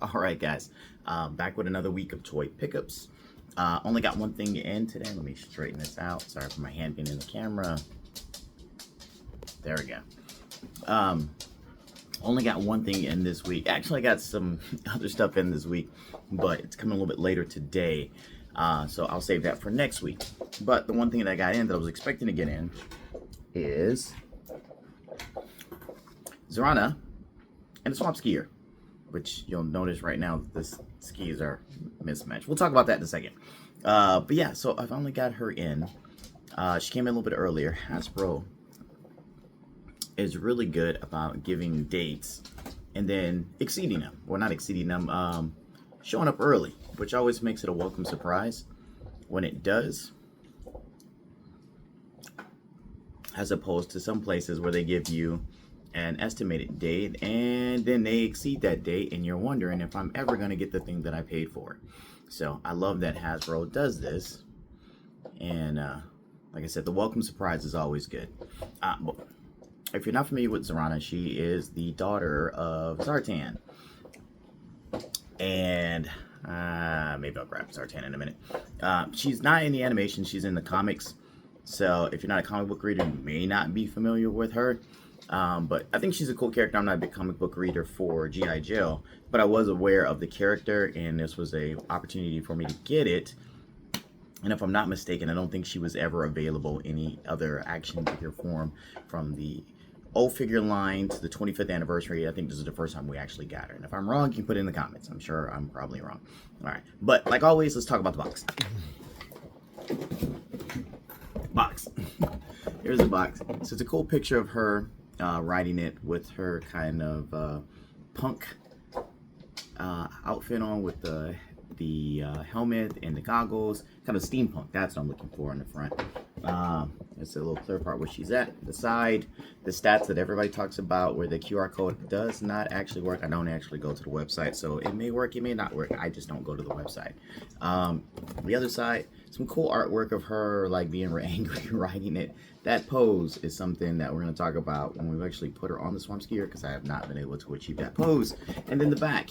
All right, guys, back with another week of toy pickups. Only got one thing in today. Let me straighten this out. Sorry for my hand being in the camera. There we go. Only got one thing in this week. Actually, I got some other stuff in this week, but it's coming a little bit later today. So I'll save that for next week. But the one thing that I got in that I was expecting to get in is Zanya and the Swamp Skier, which you'll notice right now that the skis are mismatched. We'll talk about that in a second. But yeah, so I've only got her in. She came in a little bit earlier. Hasbro is really good about giving dates and then exceeding them. Well, not exceeding them, showing up early, which always makes it a welcome surprise when it does, as opposed to some places where they give you an estimated date and then they exceed that date and you're wondering if I'm ever going to get the thing that I paid for. So I love that Hasbro does this, and like I said, the welcome surprise is always good. If you're not familiar with Zanya, she is the daughter of Zartan, and maybe I'll grab Zartan in a minute. She's not in the animation, she's in the comics, so if you're not a comic book reader, you may not be familiar with her. But I think she's a cool character. I'm not a big comic book reader for G.I. Joe, but I was aware of the character, and this was a opportunity for me to get it. And if I'm not mistaken, I don't think she was ever available in any other action figure form from the old figure line to the 25th anniversary. I think this is the first time we actually got her. And if I'm wrong, you can put it in the comments. I'm sure I'm probably wrong. All right. But like always, let's talk about the box. Box. Here's the box. So it's a cool picture of her riding it with her kind of punk outfit on, with the helmet and the goggles, kind of steampunk. That's what I'm looking for in the front. It's a little clear part where she's at. The side, the stats that everybody talks about, where the QR code does not actually work. I don't actually go to the website, so it may work, it may not work. I just don't go to the website. The other side, some cool artwork of her like being angry riding it. That pose is something that we're going to talk about when we actually put her on the Swamp Skier, because I have not been able to achieve that pose. And then the back,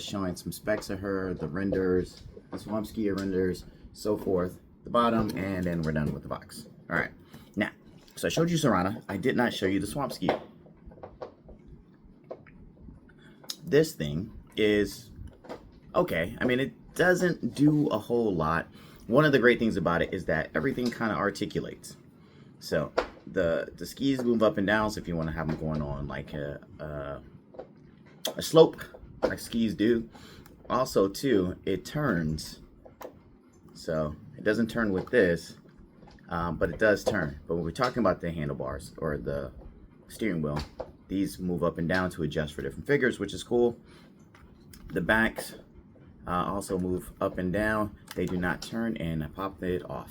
showing some specs of her, the renders, the Swamp Skier renders, so forth. The bottom, and then we're done with the box. All right. Now, so I showed you Zanya. I did not show you the Swamp Skier. This thing is okay. I mean, it doesn't do a whole lot. One of the great things about it is that everything kind of articulates. So the skis move up and down. So if you want to have them going on like a slope, like skis do. Also, too, it turns. So it doesn't turn with this, but it does turn. But when we're talking about the handlebars or the steering wheel, these move up and down to adjust for different figures, which is cool. The backs also move up and down. They do not turn, and I popped it off.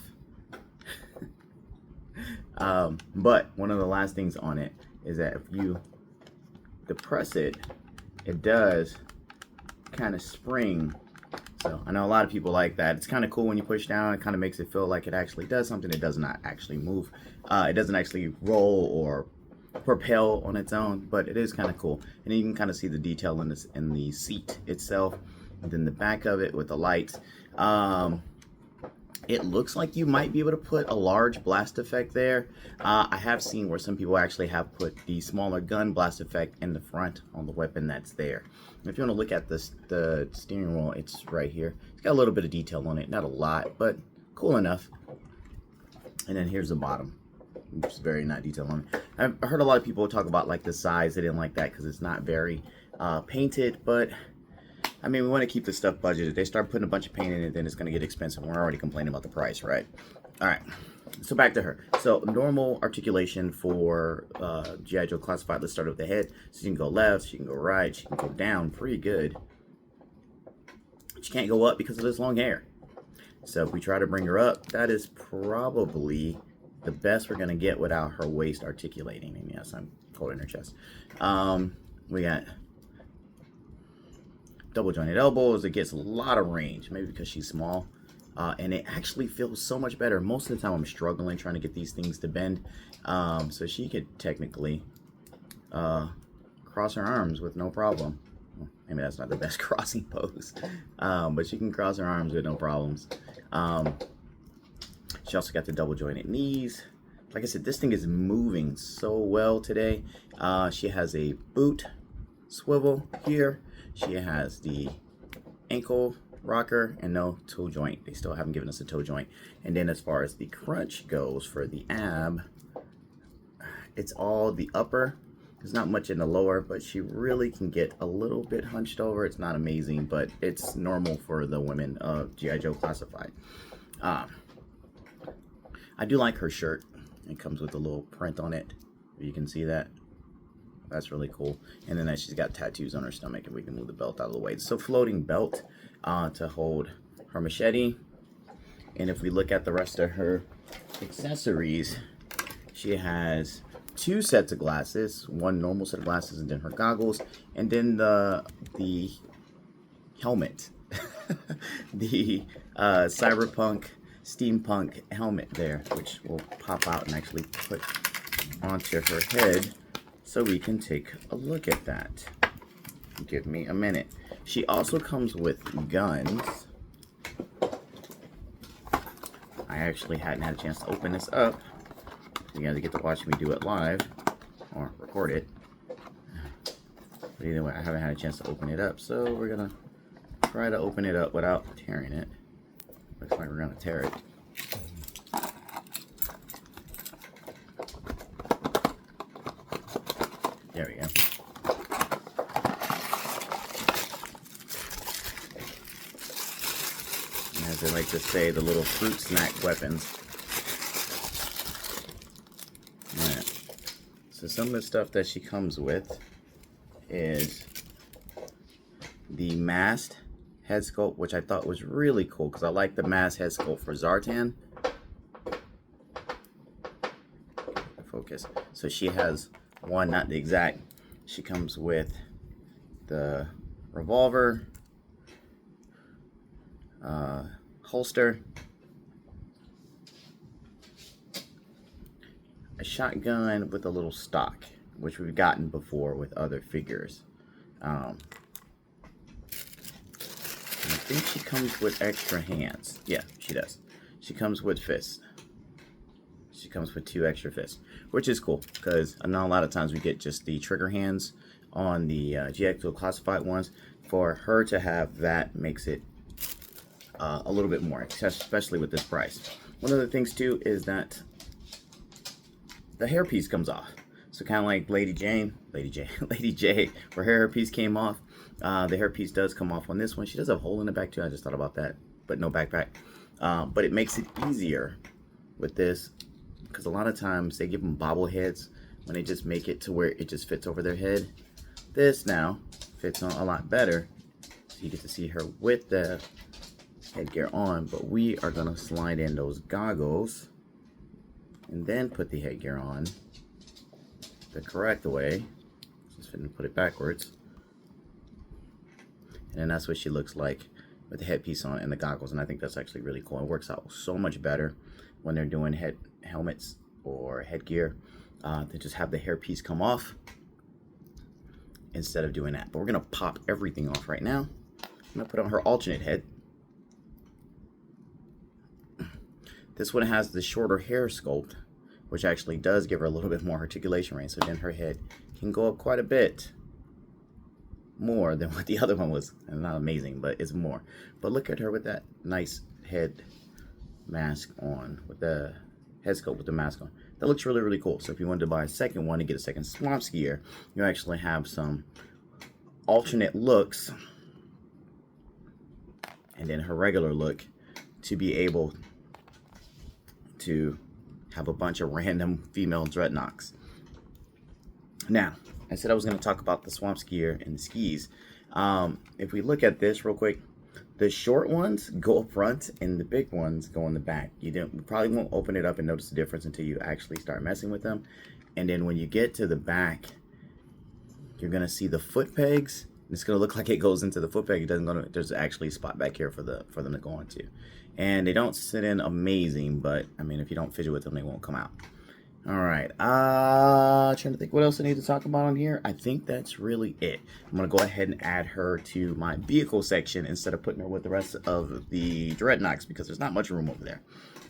But one of the last things on it is that if you depress it, it does kind of spring. So I know a lot of people like that. It's kind of cool when you push down. It kind of makes it feel like it actually does something. It does not actually move. It doesn't actually roll or propel on its own, but it is kind of cool. And you can kind of see the detail in this, in the seat itself, and then the back of it with the lights. It looks like you might be able to put a large blast effect there. I have seen where some people actually have put the smaller gun blast effect in the front on the weapon that's there. If you want to look at this, the steering wheel, it's right here. It's got a little bit of detail on it, not a lot, but cool enough. And then here's the bottom, which is very not detailed on it. I've heard a lot of people talk about like the size. They didn't like that because it's not very painted, but I mean, we want to keep this stuff budgeted. They start putting a bunch of paint in it, then it's going to get expensive. We're already complaining about the price, right? All right. So back to her. So normal articulation for G.I. Joe Classified. Let's start with the head. So she can go left, she can go right, she can go down pretty good. She can't go up because of this long hair. So if we try to bring her up, that is probably the best we're going to get without her waist articulating. And yes, I'm holding her chest. We got double jointed elbows. It gets a lot of range, maybe because she's small. And it actually feels so much better. Most of the time I'm struggling trying to get these things to bend. So she could technically cross her arms with no problem. Maybe that's not the best crossing pose, but she can cross her arms with no problems. She also got the double jointed knees. Like I said, this thing is moving so well today. She has a boot swivel here. She has the ankle rocker and no toe joint. They still haven't given us a toe joint. And then as far as the crunch goes for the ab, it's all the upper. There's not much in the lower, but she really can get a little bit hunched over. It's not amazing, but it's normal for the women of G.I. Joe Classified. I do like her shirt. It comes with a little print on it. You can see that. That's really cool. And then she's got tattoos on her stomach, and we can move the belt out of the way. It's a floating belt to hold her machete. And if we look at the rest of her accessories, she has 2 sets of glasses, one normal set of glasses, and then her goggles, and then the helmet, the cyberpunk steampunk helmet there, which will pop out and actually put onto her head so we can take a look at that. Give me a minute. She also comes with guns. I actually hadn't had a chance to open this up. You guys get to watch me do it live or record it. But either way, I haven't had a chance to open it up, so we're gonna try to open it up without tearing it. Looks like we're gonna tear it. There we go. And as they like to say, the little fruit snack weapons. So some of the stuff that she comes with is the masked head sculpt, which I thought was really cool because I like the masked head sculpt for Zartan. Focus. So she has one, not the exact. She comes with the revolver, holster, a shotgun with a little stock, which we've gotten before with other figures. I think she comes with extra hands. Yeah, she does. She comes with fists. She comes with 2 extra fists, which is cool because I know a lot of times we get just the trigger hands on the GX Classified ones. For her to have that makes it a little bit more, especially with this price. One of the things too is that the hairpiece comes off. So kind of like Lady J, where her hairpiece came off. The hairpiece does come off on this one. She does have a hole in the back too. I just thought about that, but no backpack. But it makes it easier with this because a lot of times they give them bobbleheads when they just make it to where it just fits over their head. This now fits on a lot better. So you get to see her with the headgear on, but we are gonna slide in those goggles and then put the headgear on the correct way. Just gonna put it backwards. And then that's what she looks like with the headpiece on and the goggles. And I think that's actually really cool. It works out so much better when they're doing helmets or headgear to just have the hairpiece come off instead of doing that. But we're gonna pop everything off right now. I'm gonna put on her alternate head. This one has the shorter hair sculpt, which actually does give her a little bit more articulation range. So then her head can go up quite a bit more than what the other one was. And not amazing, but it's more. But look at her with that nice head mask on, with the head sculpt with the mask on. That looks really, really cool. So if you wanted to buy a second one to get a second swamp skier, you actually have some alternate looks and then her regular look to be able to have a bunch of random female Dreadnoks. Now, I said I was going to talk about the swamp skier and the skis. If we look at this real quick, the short ones go up front and the big ones go in the back. You probably won't open it up and notice the difference until you actually start messing with them. And then when you get to the back, you're going to see the foot pegs. It's going to look like it goes into the foot peg. It doesn't go to, there's actually a spot back here for them to go into. And they don't sit in amazing, but I mean, if you don't fidget with them, they won't come out. All right. Trying to think what else I need to talk about on here. I think that's really it. I'm gonna go ahead and add her to my vehicle section instead of putting her with the rest of the Dreadnoks because there's not much room over there.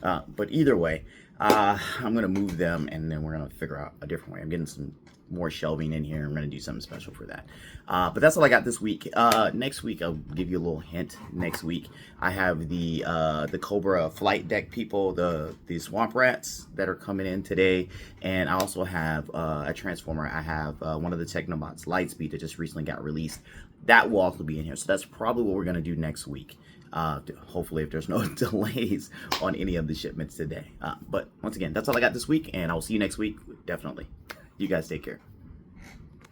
But either way, I'm gonna move them and then we're gonna figure out a different way. I'm getting some more shelving in here. I'm gonna do something special for that. But that's all I got this week. Next week I'll give you a little hint. Next week I have the Cobra flight deck people, the swamp rats that are coming in today, and I also have a transformer. I have one of the Technobots, Lightspeed, that just recently got released. That will also be in here. So that's probably what we're gonna do next week. Hopefully if there's no delays on any of the shipments today. But once again, that's all I got this week, and I'll see you next week, definitely. You guys take care.